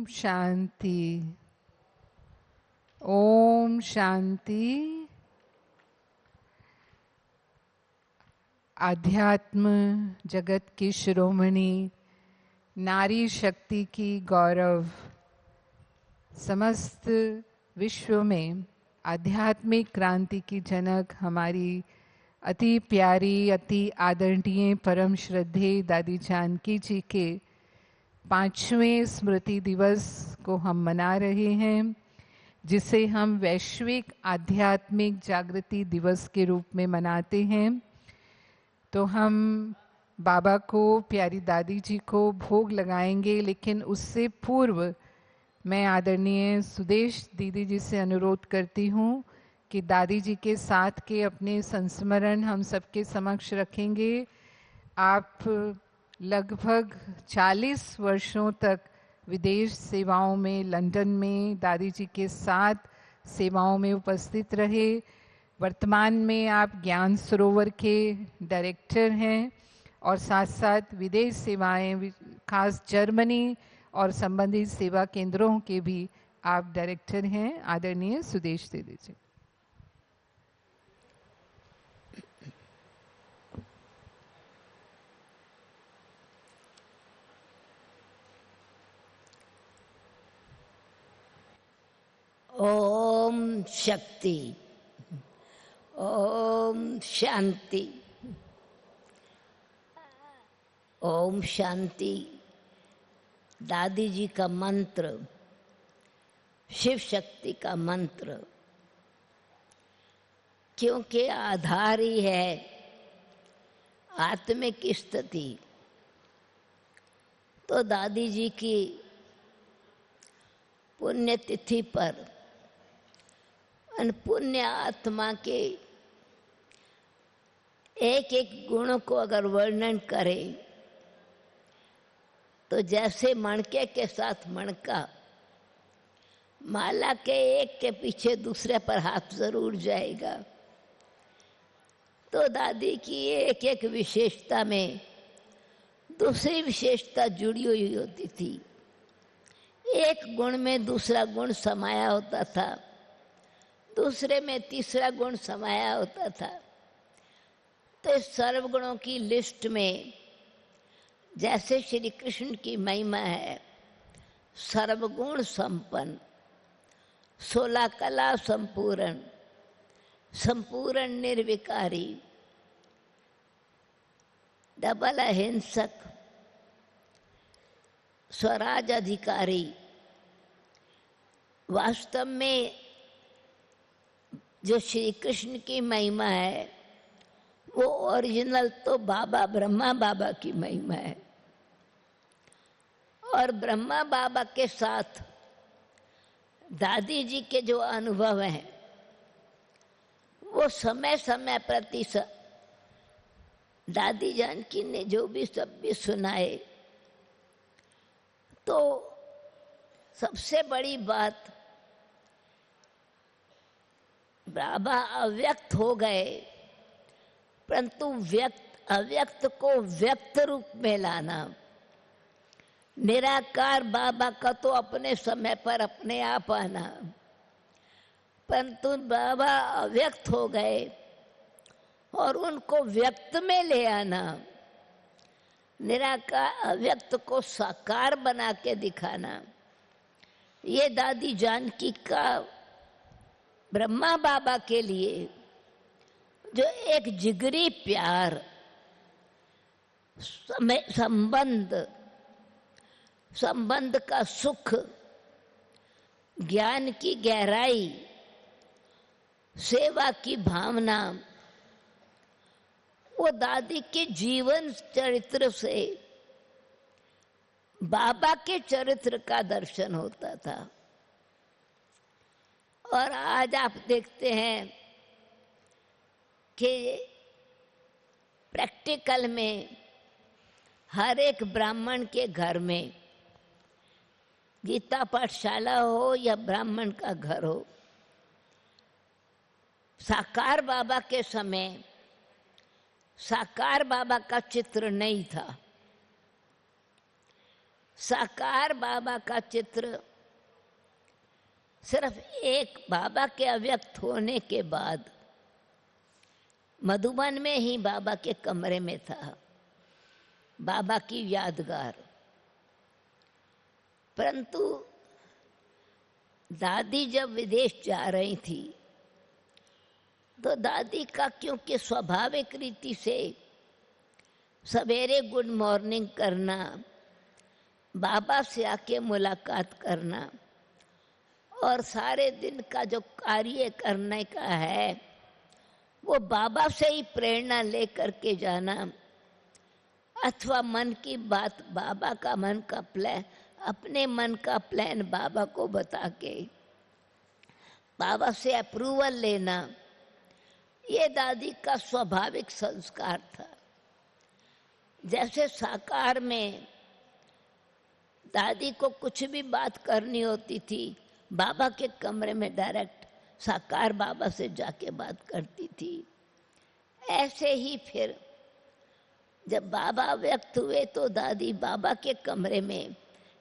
शांति। ओम शांति। आध्यात्म जगत की शिरोमणि, नारी शक्ति की गौरव, समस्त विश्व में आध्यात्मिक क्रांति की जनक हमारी अति प्यारी, अति आदरणीय, परम श्रद्धेय दादी जानकी जी के 5वें स्मृति दिवस को हम मना रहे हैं, जिसे हम वैश्विक आध्यात्मिक जागृति दिवस के रूप में मनाते हैं। तो हम बाबा को, प्यारी दादी जी को भोग लगाएंगे, लेकिन उससे पूर्व मैं आदरणीय सुदेश दीदी जी से अनुरोध करती हूँ कि दादी जी के साथ के अपने संस्मरण हम सबके समक्ष रखेंगे। आप लगभग 40 वर्षों तक विदेश सेवाओं में, लंदन में दादी जी के साथ सेवाओं में उपस्थित रहे। वर्तमान में आप ज्ञान सरोवर के डायरेक्टर हैं और साथ साथ विदेश सेवाएं, खास जर्मनी और संबंधित सेवा केंद्रों के भी आप डायरेक्टर हैं। आदरणीय सुदेश दीदी जी। ओम शक्ति, ओम शांति, ओम शांति दादी जी का मंत्र, शिव शक्ति का मंत्र, क्योंकि आधार ही है आत्मिक स्थिति। तो दादी जी की पुण्यतिथि पर उन पुण्य आत्मा के एक एक गुण को अगर वर्णन करें तो जैसे मणके के साथ मणका, माला के एक के पीछे दूसरे पर हाथ जरूर जाएगा। तो दादी की एक एक विशेषता में दूसरी विशेषता जुड़ी हुई होती थी। एक गुण में दूसरा गुण समाया होता था, दूसरे में तीसरा गुण समाया होता था। तो इस सर्वगुणों की लिस्ट में जैसे श्री कृष्ण की महिमा है, सर्वगुण संपन्न, 16 कला संपूर्ण, संपूर्ण निर्विकारी, डबल अहिंसक, स्वराज अधिकारी। वास्तव में जो श्री कृष्ण की महिमा है वो ओरिजिनल तो बाबा ब्रह्मा बाबा की महिमा है। और ब्रह्मा बाबा के साथ दादी जी के जो अनुभव हैं वो समय समय प्रति दादी जानकी ने जो भी सब भी सुनाए। तो सबसे बड़ी बात, बाबा अव्यक्त हो गए, परंतु अव्यक्त को व्यक्त रूप में लाना। निराकार बाबा का तो अपने समय पर अपने आप आना, परंतु बाबा अव्यक्त हो गए और उनको व्यक्त में ले आना, निराकार अव्यक्त को साकार बना के दिखाना। ये दादी जानकी का ब्रह्मा बाबा के लिए जो एक जिगरी प्यार, संबंध का सुख, ज्ञान की गहराई, सेवा की भावना, वो दादी के जीवन चरित्र से बाबा के चरित्र का दर्शन होता था। और आज आप देखते हैं कि प्रैक्टिकल में हर एक ब्राह्मण के घर में, गीता पाठशाला हो या ब्राह्मण का घर हो, साकार बाबा के समय साकार बाबा का चित्र नहीं था। साकार बाबा का चित्र सिर्फ एक बाबा के अव्यक्त होने के बाद मधुबन में ही बाबा के कमरे में था, बाबा की यादगार। परंतु दादी जब विदेश जा रही थी तो दादी का क्योंकि स्वाभाविक रीति से सवेरे गुड मॉर्निंग करना, बाबा से आके मुलाकात करना और सारे दिन का जो कार्य करने का है वो बाबा से ही प्रेरणा लेकर के जाना, अथवा मन की बात बाबा का मन का प्लान, अपने मन का प्लान बाबा को बता के बाबा से अप्रूवल लेना, ये दादी का स्वाभाविक संस्कार था। जैसे साकार में दादी को कुछ भी बात करनी होती थी बाबा के कमरे में डायरेक्ट साकार बाबा से जाके बात करती थी, ऐसे ही फिर जब बाबा व्यक्त हुए तो दादी बाबा के कमरे में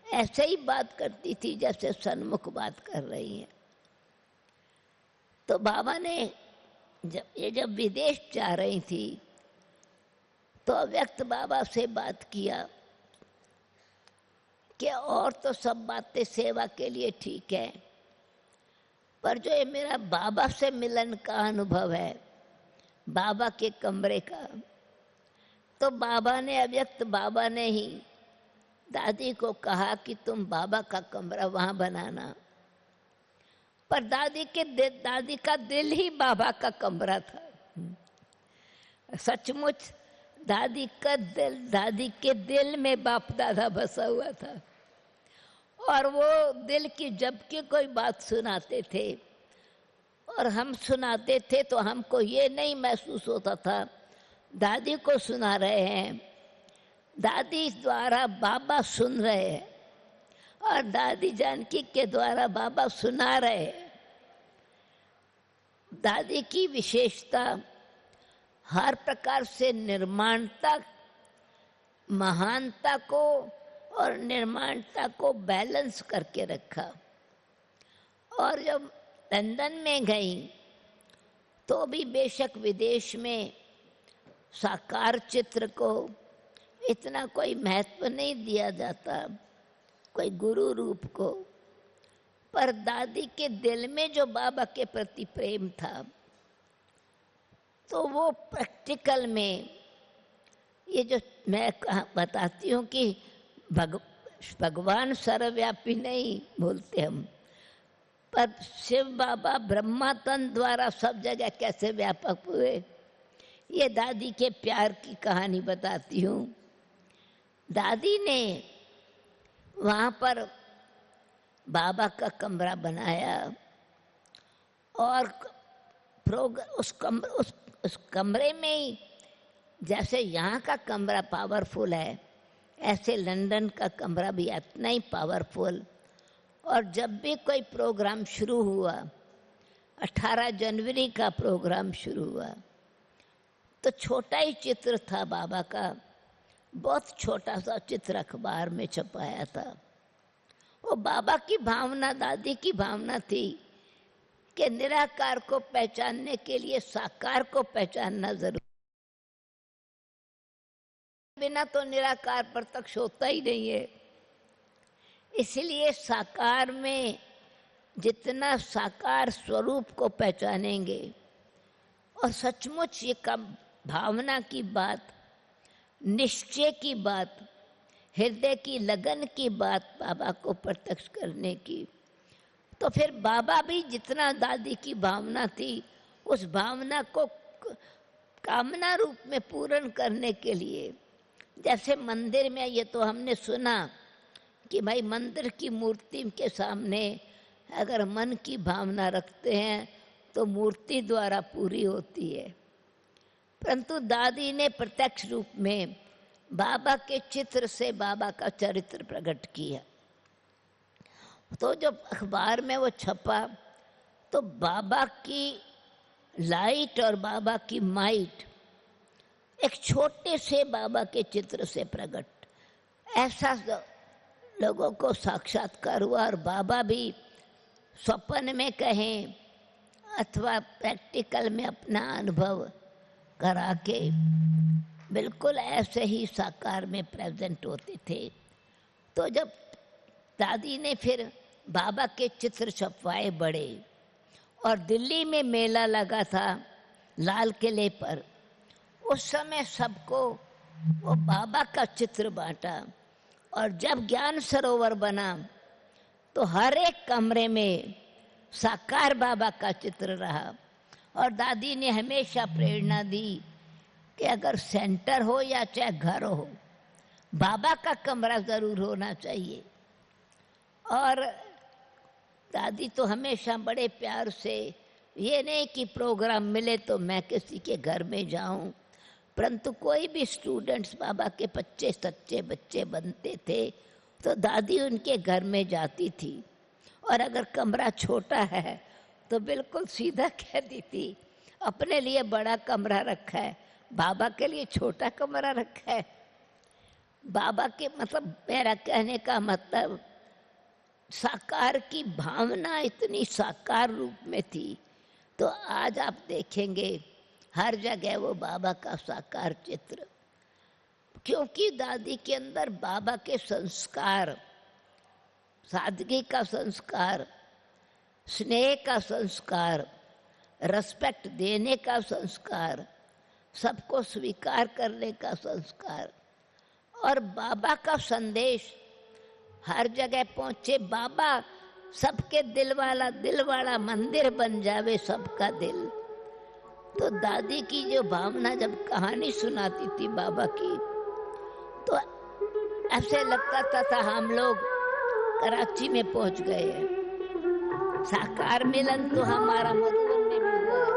ऐसे ही बात करती थी जैसे सन्मुख बात कर रही है। तो बाबा ने जब विदेश जा रही थी तो अव्यक्त बाबा से बात किया कि और तो सब बातें सेवा के लिए ठीक है, पर जो ये मेरा बाबा से मिलन का अनुभव है, बाबा के कमरे का, तो बाबा ने अव्यक्त बाबा ने ही दादी को कहा कि तुम बाबा का कमरा वहां बनाना। पर दादी का दिल ही बाबा का कमरा था। सचमुच दादी के दिल में बाप दादा बसा हुआ था और वो दिल की जबकि कोई बात सुनाते थे और हम सुनाते थे तो हमको ये नहीं महसूस होता था दादी को सुना रहे हैं, दादी द्वारा बाबा सुन रहे हैं और दादी जानकी के द्वारा बाबा सुना रहे हैं। दादी की विशेषता हर प्रकार से निर्माणता, महानता को और निर्माणता को बैलेंस करके रखा। और जब लंदन में गई तो भी बेशक विदेश में साकार चित्र को इतना कोई महत्व नहीं दिया जाता, कोई गुरु रूप को, पर दादी के दिल में जो बाबा के प्रति प्रेम था तो वो प्रैक्टिकल में, ये जो मैं बताती हूँ कि भगवान सर्वव्यापी नहीं बोलते हम, पर शिव बाबा ब्रह्मा तन द्वारा सब जगह कैसे व्यापक हुए, ये दादी के प्यार की कहानी बताती हूँ। दादी ने वहाँ पर बाबा का कमरा बनाया और उस कमरे में ही, जैसे यहाँ का कमरा पावरफुल है ऐसे लंदन का कमरा भी इतना ही पावरफुल। और जब भी कोई प्रोग्राम शुरू हुआ, 18 जनवरी का प्रोग्राम शुरू हुआ, तो छोटा ही चित्र था बाबा का, बहुत छोटा सा चित्र अखबार में छपाया था। वो बाबा की भावना, दादी की भावना थी कि निराकार को पहचानने के लिए साकार को पहचानना जरूरी, बिना तो निराकार प्रत्यक्ष होता ही नहीं है। इसलिए साकार में जितना साकार स्वरूप को पहचानेंगे और सचमुच ये भावना की बात, निश्चय की बात, हृदय की लगन की बात बाबा को प्रत्यक्ष करने की, तो फिर बाबा भी जितना दादी की भावना थी उस भावना को कामना रूप में पूर्ण करने के लिए, जैसे मंदिर में ये तो हमने सुना कि भाई मंदिर की मूर्ति के सामने अगर मन की भावना रखते हैं तो मूर्ति द्वारा पूरी होती है, परंतु दादी ने प्रत्यक्ष रूप में बाबा के चित्र से बाबा का चरित्र प्रकट किया। तो जब अखबार में वो छपा तो बाबा की लाइट और बाबा की माइट एक छोटे से बाबा के चित्र से प्रकट, ऐसा लोगों को साक्षात्कार हुआ और बाबा भी स्वप्न में कहें अथवा प्रैक्टिकल में अपना अनुभव करा के बिल्कुल ऐसे ही साकार में प्रेजेंट होते थे। तो जब दादी ने फिर बाबा के चित्र छपवाए बड़े और दिल्ली में मेला लगा था लाल किले पर, उस समय सबको वो बाबा का चित्र बांटा। और जब ज्ञान सरोवर बना तो हर एक कमरे में साकार बाबा का चित्र रहा। और दादी ने हमेशा प्रेरणा दी कि अगर सेंटर हो या चाहे घर हो, बाबा का कमरा ज़रूर होना चाहिए। और दादी तो हमेशा बड़े प्यार से, ये नहीं कि प्रोग्राम मिले तो मैं किसी के घर में जाऊं, परंतु कोई भी स्टूडेंट्स बाबा के बच्चे सच्चे बच्चे बनते थे तो दादी उनके घर में जाती थी। और अगर कमरा छोटा है तो बिल्कुल सीधा कह दी थी, अपने लिए बड़ा कमरा रखा है, बाबा के लिए छोटा कमरा रखा है। बाबा के मतलब मेरा कहने का मतलब साकार की भावना इतनी साकार रूप में थी। तो आज आप देखेंगे हर जगह वो बाबा का साकार चित्र, क्योंकि दादी के अंदर बाबा के संस्कार, सादगी का संस्कार, स्नेह का संस्कार, रेस्पेक्ट देने का संस्कार, सबको स्वीकार करने का संस्कार और बाबा का संदेश हर जगह पहुंचे। बाबा सबके दिल वाला मंदिर बन जावे सबका दिल। तो दादी की जो भावना, जब कहानी सुनाती थी बाबा की, तो ऐसे लगता था हम लोग कराची में पहुंच गए हैं। साकार मिलन तो हमारा मधुबन में भी हुआ है।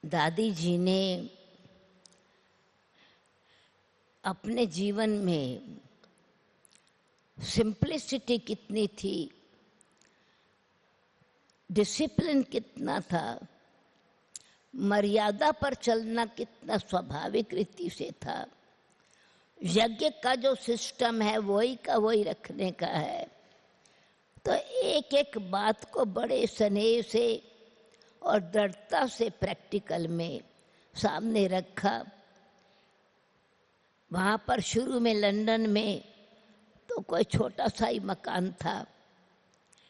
दादी जी ने अपने जीवन में सिंप्लिसिटी कितनी थी, डिसिप्लिन कितना था, मर्यादा पर चलना कितना स्वाभाविक रीति से था। यज्ञ का जो सिस्टम है वही का वही रखने का है। तो एक एक बात को बड़े स्नेह से और दृढ़ता से प्रैक्टिकल में सामने रखा। वहाँ पर शुरू में लंदन में तो कोई छोटा सा ही मकान था,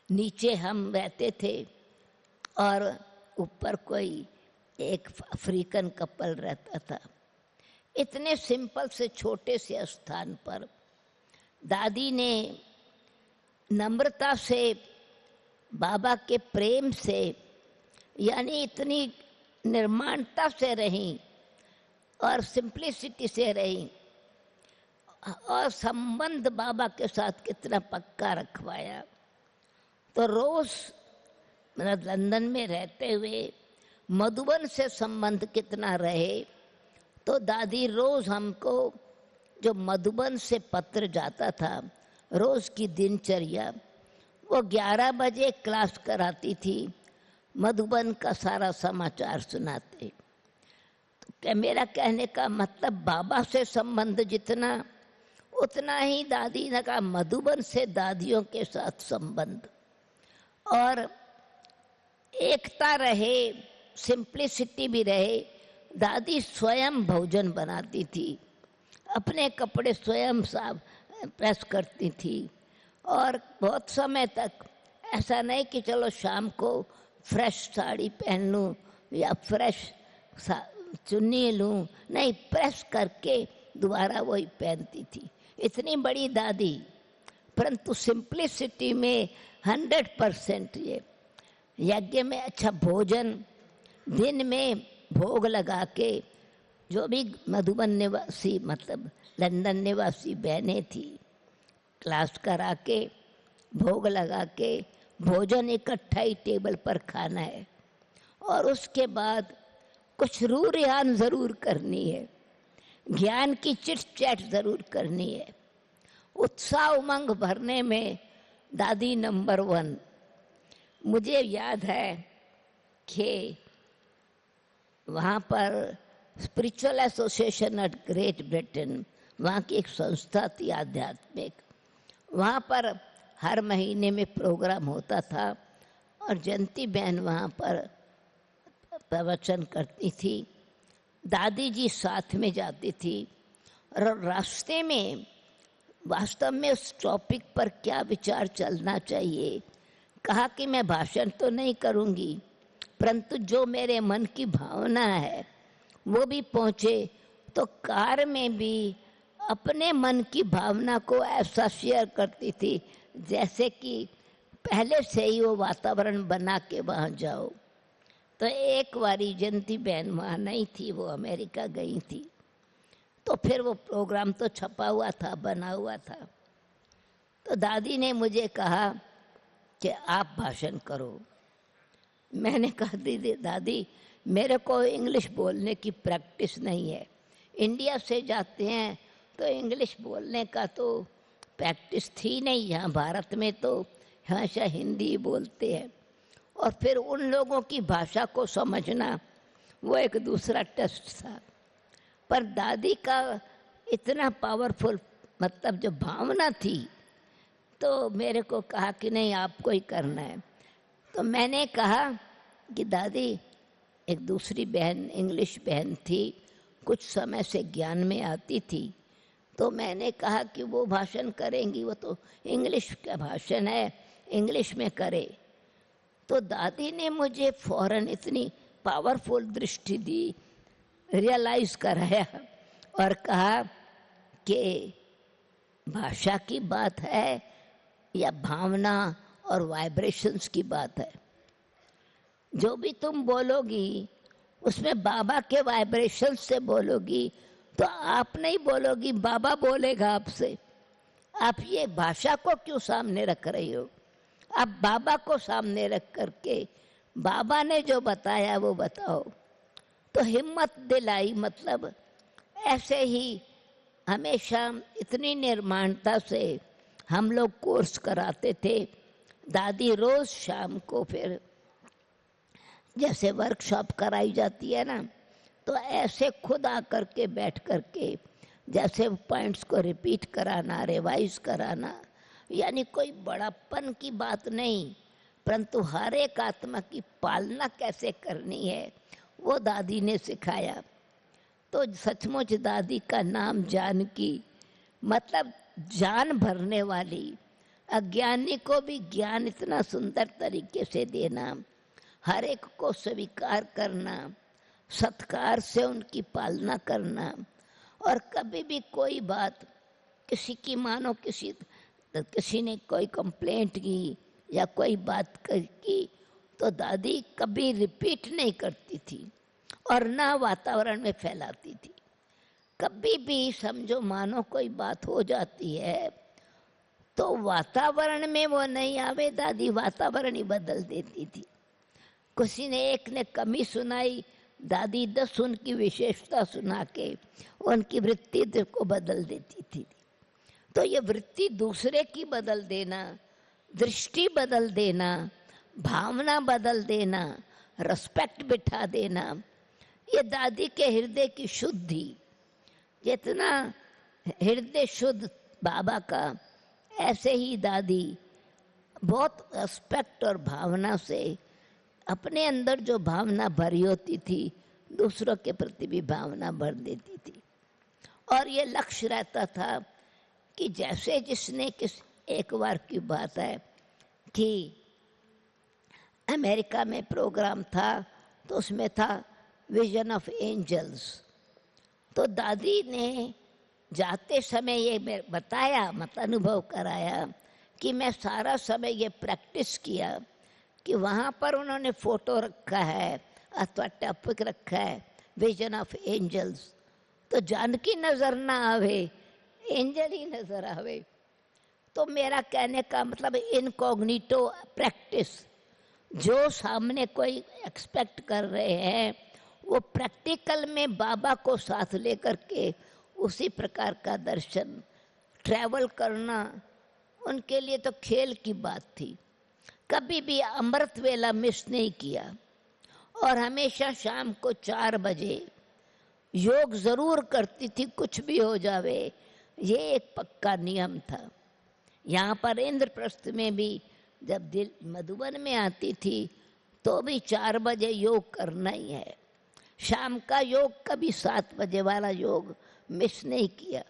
नीचे हम रहते थे और ऊपर कोई एक अफ्रीकन कपल रहता था। इतने सिंपल से छोटे से स्थान पर दादी ने नम्रता से, बाबा के प्रेम से, यानी इतनी निर्माणता से रही और सिंप्लिसिटी से रही और संबंध बाबा के साथ कितना पक्का रखवाया। तो रोज मतलब लंदन में रहते हुए मधुबन से संबंध कितना रहे। तो दादी रोज हमको जो मधुबन से पत्र जाता था, रोज की दिनचर्या, वो 11 बजे क्लास कराती थी, मधुबन का सारा समाचार सुनाते। तो मेरा कहने का मतलब बाबा से संबंध जितना, उतना ही दादी ने कहा मधुबन से दादियों के साथ संबंध। और एकता रहे, सिंप्लिसिटी भी रहे। दादी स्वयं भोजन बनाती थी, अपने कपड़े स्वयं साफ प्रेस करती थी और बहुत समय तक ऐसा नहीं कि चलो शाम को फ्रेश साड़ी पहन लूँ या फ्रेश चुन्नी लूँ, नहीं, प्रेस करके दोबारा वही पहनती थी। इतनी बड़ी दादी, परंतु सिंप्लिसिटी में 100%। ये यज्ञ में अच्छा भोजन, दिन में भोग लगा के, जो भी मधुबन निवासी मतलब लंदन निवासी बहनें थी, क्लास करा के भोग लगा के भोजन इकट्ठा ही टेबल पर खाना है। और उसके बाद कुछ रू रिहान ज़रूर करनी है, ज्ञान की चिट चैट ज़रूर करनी है। उत्साह उमंग भरने में दादी नंबर 1। मुझे याद है कि वहाँ पर spiritual association at Great Britain, वहाँ की एक संस्था थी आध्यात्मिक, वहाँ पर हर महीने में प्रोग्राम होता था और जयंती बहन वहाँ पर प्रवचन करती थी, दादी जी साथ में जाती थी। और रास्ते में वास्तव में उस टॉपिक पर क्या विचार चलना चाहिए, कहा कि मैं भाषण तो नहीं करूँगी, परंतु जो मेरे मन की भावना है वो भी पहुँचे। तो कार में भी अपने मन की भावना को ऐसा शेयर करती थी जैसे कि पहले से ही वो वातावरण बना के वहाँ जाओ। तो एक बारी जयंती बहन वहाँ नहीं थी, वो अमेरिका गई थी। तो फिर वो प्रोग्राम तो छपा हुआ था, बना हुआ था। तो दादी ने मुझे कहा कि आप भाषण करो। मैंने कहा दीदी दादी मेरे को इंग्लिश बोलने की प्रैक्टिस नहीं है, इंडिया से जाते हैं तो इंग्लिश बोलने का तो प्रैक्टिस थी नहीं, यहाँ भारत में तो हमेशा हिंदी बोलते हैं। और फिर उन लोगों की भाषा को समझना वो एक दूसरा टेस्ट था। पर दादी का इतना पावरफुल मतलब जो भावना थी, तो मेरे को कहा कि नहीं आपको ही करना है। तो मैंने कहा कि दादी, एक दूसरी बहन इंग्लिश बहन थी, कुछ समय से ज्ञान में आती थी, तो मैंने कहा कि वो भाषण करेंगी, वो तो इंग्लिश का भाषण है, इंग्लिश में करे। तो दादी ने मुझे फौरन इतनी पावरफुल दृष्टि दी, रियलाइज कराया और कहा कि भाषा की बात है या भावना और वाइब्रेशंस की बात है। जो भी तुम बोलोगी उसमें बाबा के वाइब्रेशंस से बोलोगी, तो आप नहीं बोलोगी, बाबा बोलेगा आपसे। आप ये भाषा को क्यों सामने रख रही हो? आप बाबा को सामने रख करके बाबा ने जो बताया वो बताओ। तो हिम्मत दिलाई, मतलब ऐसे ही हमेशा इतनी निर्माणता से हम लोग कोर्स कराते थे। दादी रोज शाम को फिर जैसे वर्कशॉप कराई जाती है ना, तो ऐसे खुद आकर के बैठ करके जैसे पॉइंट्स को रिपीट कराना, रिवाइज कराना, यानी कोई बड़ापन की बात नहीं, परंतु हर एक आत्मा की पालना कैसे करनी है वो दादी ने सिखाया। तो सचमुच दादी का नाम जानकी, मतलब जान भरने वाली, अज्ञानी को भी ज्ञान इतना सुंदर तरीके से देना, हर एक को स्वीकार करना, सत्कार से उनकी पालना करना, और कभी भी कोई बात किसी की मानो किसी ने कोई कंप्लेंट की या कोई बात की तो दादी कभी रिपीट नहीं करती थी और ना वातावरण में फैलाती थी। कभी भी समझो मानो कोई बात हो जाती है तो वातावरण में वो नहीं आवे, दादी वातावरण ही बदल देती थी। किसी ने एक ने कमी सुनाई, दादी 10 उनकी विशेषता सुना के उनकी वृत्ति को बदल देती थी। तो ये वृत्ति दूसरे की बदल देना, दृष्टि बदल देना, भावना बदल देना, रिस्पेक्ट बिठा देना, ये दादी के हृदय की शुद्धि। जितना हृदय शुद्ध बाबा का, ऐसे ही दादी बहुत रिस्पेक्ट और भावना से अपने अंदर जो भावना भरी होती थी दूसरों के प्रति भी भावना भर देती थी। और ये लक्ष्य रहता था कि जैसे जिसने एक बार की बात है कि अमेरिका में प्रोग्राम था तो उसमें था विजन ऑफ एंजल्स। तो दादी ने जाते समय ये बताया, मत अनुभव कराया कि मैं सारा समय ये प्रैक्टिस किया कि वहाँ पर उन्होंने फोटो रखा है अथवा टॉपिक रखा है विजन ऑफ एंजल्स, तो जानकी नजर ना आवे, एंजल ही नजर आवे। तो मेरा कहने का मतलब इनकॉग्निटो प्रैक्टिस, जो सामने कोई एक्सपेक्ट कर रहे हैं वो प्रैक्टिकल में बाबा को साथ लेकर के उसी प्रकार का दर्शन, ट्रैवल करना उनके लिए तो खेल की बात थी। कभी भी अमृत वेला मिस नहीं किया और हमेशा शाम को 4 बजे योग जरूर करती थी, कुछ भी हो जावे, ये एक पक्का नियम था। यहाँ पर इंद्रप्रस्थ में भी जब दिल मधुबन में आती थी तो भी 4 बजे योग करना ही है। शाम का योग कभी 7 बजे वाला योग मिस नहीं किया।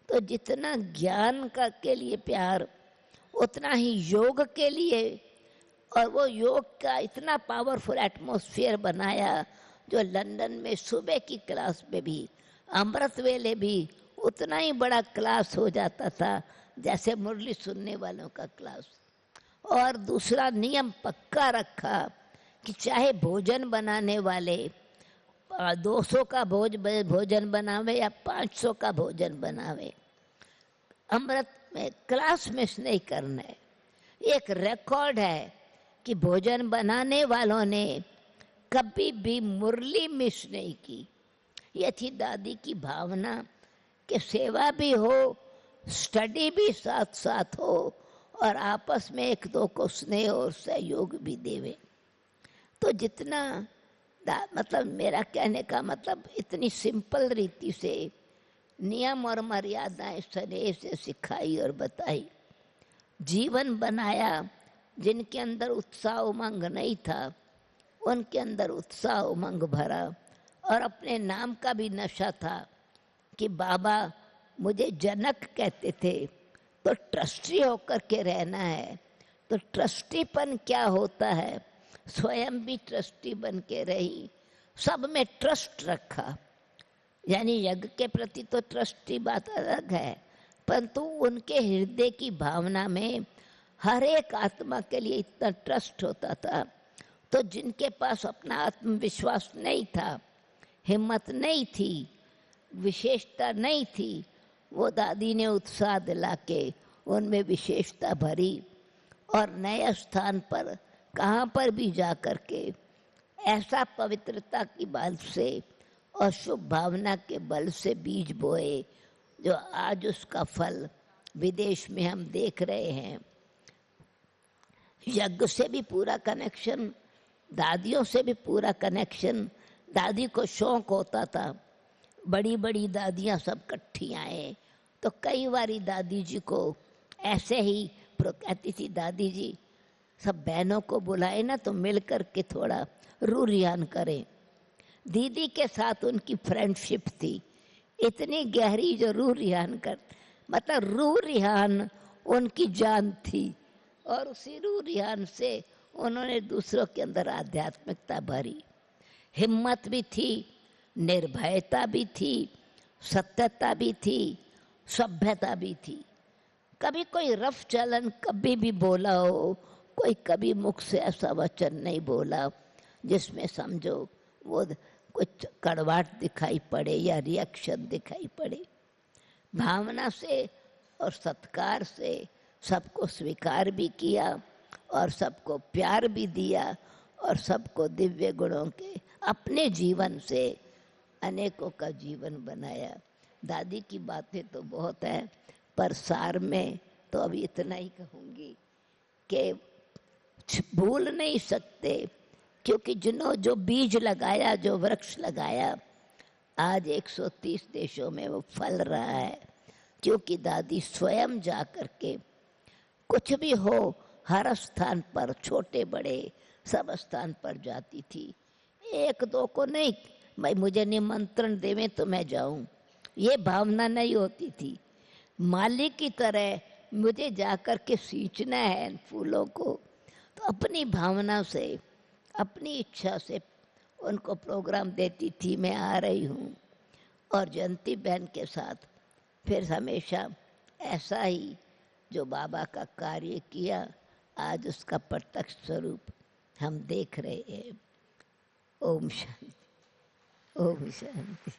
तो जितना ज्ञान का के लिए प्यार उतना ही योग के लिए, और वो योग का इतना पावरफुल एटमॉस्फेयर बनाया जो लंदन में सुबह की क्लास में भी अमृत वेले भी उतना ही बड़ा क्लास हो जाता था जैसे मुरली सुनने वालों का क्लास। और दूसरा नियम पक्का रखा कि चाहे भोजन बनाने वाले 200 का भोजन बनावे या 500 का भोजन बनावे, अमृत में क्लास मिस नहीं करना है। एक रिकॉर्ड है कि भोजन बनाने वालों ने कभी भी मुरली मिस नहीं की। ये थी दादी की भावना कि सेवा भी हो, स्टडी भी साथ साथ हो और आपस में एक दो को स्नेह और सहयोग भी देवे। तो जितना मतलब मेरा कहने का मतलब इतनी सिंपल रीति से नियम और मर्यादाएं स्नेह से सिखाई और बताई, जीवन बनाया। जिनके अंदर उत्साह उमंग नहीं था उनके अंदर उत्साह उमंग भरा, और अपने नाम का भी नशा था कि बाबा मुझे जनक कहते थे तो ट्रस्टी होकर के रहना है। तो ट्रस्टीपन क्या होता है, स्वयं भी ट्रस्टी बन के रही, सब में ट्रस्ट रखा। यानी यज्ञ के प्रति तो ट्रस्टी बात अलग है, परंतु उनके हृदय की भावना में हर एक आत्मा के लिए इतना ट्रस्ट होता था। तो जिनके पास अपना आत्मविश्वास नहीं था, हिम्मत नहीं थी, विशेषता नहीं थी, वो दादी ने उत्साह दिला के उनमें विशेषता भरी और नए स्थान पर कहाँ पर भी जा कर के ऐसा पवित्रता की बल से और शुभ भावना के बल से बीज बोए जो आज उसका फल विदेश में हम देख रहे हैं। यज्ञ से भी पूरा कनेक्शन, दादियों से भी पूरा कनेक्शन। दादी को शौक होता था, बड़ी बड़ी दादियाँ सब इकट्ठी आए तो कई बारी दादी जी को ऐसे ही कहती थी, दादी जी सब बहनों को बुलाए ना तो मिल कर के थोड़ा रू रियान करें। दीदी के साथ उनकी फ्रेंडशिप थी इतनी गहरी, जो रू रियान कर मतलब रू रिहान उनकी जान थी, और उसी रू रिहान से उन्होंने दूसरों के अंदर आध्यात्मिकता भरी। हिम्मत भी थी, निर्भयता भी थी, सत्यता भी थी, सभ्यता भी थी। कभी कोई रफ चलन कभी भी बोला हो, कोई कभी मुख से ऐसा वचन नहीं बोला जिसमें समझो वो कुछ कड़वाहट दिखाई पड़े या रिएक्शन दिखाई पड़े। भावना से और सत्कार से सबको स्वीकार भी किया और सबको प्यार भी दिया और सबको दिव्य गुणों के अपने जीवन से अनेकों का जीवन बनाया। दादी की बातें तो बहुत है, पर सार में तो अभी इतना ही कहूँगी कि भूल नहीं सकते, क्योंकि जो बीज लगाया, जो वृक्ष लगाया, आज 130 देशों में वो फल रहा है। क्योंकि दादी स्वयं जा कर के कुछ भी हो हर स्थान पर, छोटे बड़े सब स्थान पर जाती थी। एक दो को नहीं, भाई मुझे निमंत्रण देवे तो मैं जाऊं, ये भावना नहीं होती थी। मालिक की तरह मुझे जाकर के सींचना है फूलों को, तो अपनी भावना से, अपनी इच्छा से उनको प्रोग्राम देती थी, मैं आ रही हूँ। और जयंती बहन के साथ फिर हमेशा ऐसा ही जो बाबा का कार्य किया, आज उसका प्रत्यक्ष स्वरूप हम देख रहे हैं। ओम शांति, ओम शांति।